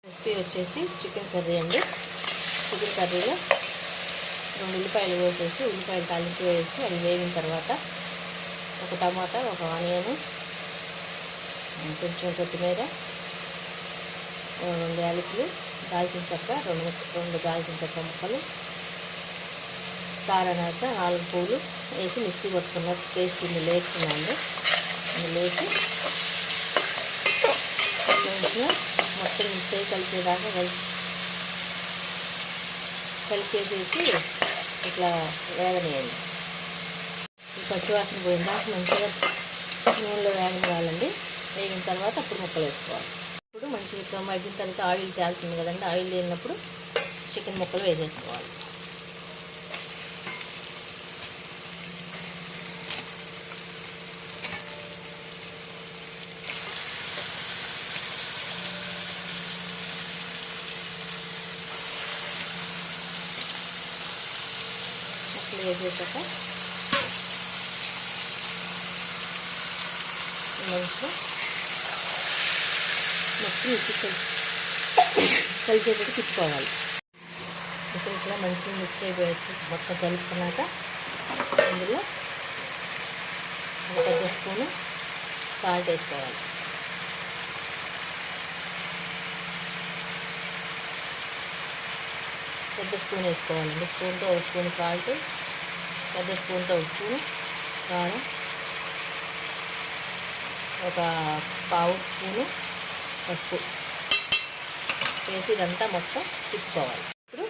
Recipe వచ్చేసి chicken curry అండి. Chicken కర్రీలో 2 ఉల్లిపాయలు కోసేసి ఉల్లిపాయలు తాలింపు వేసి అవి వేగిన తర్వాత ఒక టమాటా, ఒక ఆనియన్, కొంచెం కొత్తిమీర, 2 యాలకులు, దాల్చిన చెక్క, 2 దాల్చిన చెక్క ముక్కలు, స్టార్ అనాస 4 పూలు వేసి మిక్సీ కొట్టుకున్న పేస్ట్ ఇందులో వేసుకున్నామండి. ఇందులో వేసి కొంచెం మొత్తం మిక్సీ కలిసేదాకా కలిపేసి ఇట్లా వేగనియండి. ఈ పచ్చివాసన పోయిందాక మంచిగా నూనెలో వేగనివ్వాలండి. వేగిన తర్వాత అప్పుడు ముక్కలు వేసుకోవాలి. ఇప్పుడు మంచిగా ఇట్లా మగ్గిన తర్వాత ఆయిల్ తేలుతుంది కదండి. ఆయిల్ తేలినప్పుడు చికెన్ ముక్కలు వేసేసుకోవాలి. వేసాక మంచిగా కలిసేటట్టు తిప్పుకోవాలి. ఇప్పుడు ఇట్లా మంచిగా మిక్స్ అయిపోయచ్చు. మొత్తం కలుపుకున్నాక ఇందులో 1 పెద్ద స్పూను సాల్ట్ వేసుకోవాలి. పెద్ద స్పూన్ వేసుకోవాలండి. స్పూన్తో 1 స్పూన్ సాల్ట్, పెద్ద స్పూన్తో 1 స్పూన్ కారం, 1/4 స్పూను పసుపు వేసి ఇదంతా మొత్తం తిప్పుకోవాలి. ఇప్పుడు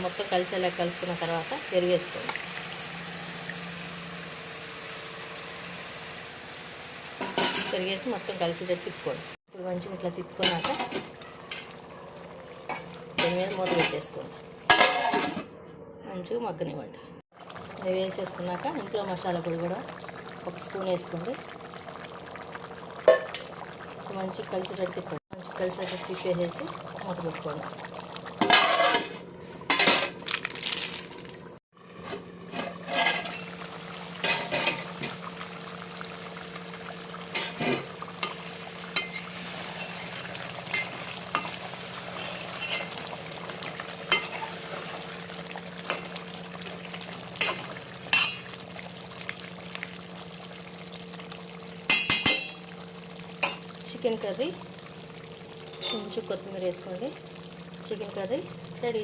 మొత్తం కలిసేలా కలుపుకున్న తర్వాత పెరిగేసుకోండి. పెరిగేసి మొత్తం కలిసేటట్టు తిప్పుకోండి. ఇప్పుడు మంచిగా ఇట్లా తిప్పుకున్నాక దీని మీద మూత పెట్టేసుకోండి. మంచిగా మగ్గనివ్వండి. అవి వేసేసుకున్నాక ఇంట్లో మసాలా పొడి కూడా 1 స్పూన్ వేసుకోండి. మంచిగా కలిసేటట్టు తిప్పండి. మంచిగా కలిసేటట్టు తిప్పేసేసి మూత పెట్టుకోండి. చికెన్ కర్రీ కొంచెం కొత్తిమీర వేసుకోండి. Chicken curry ready.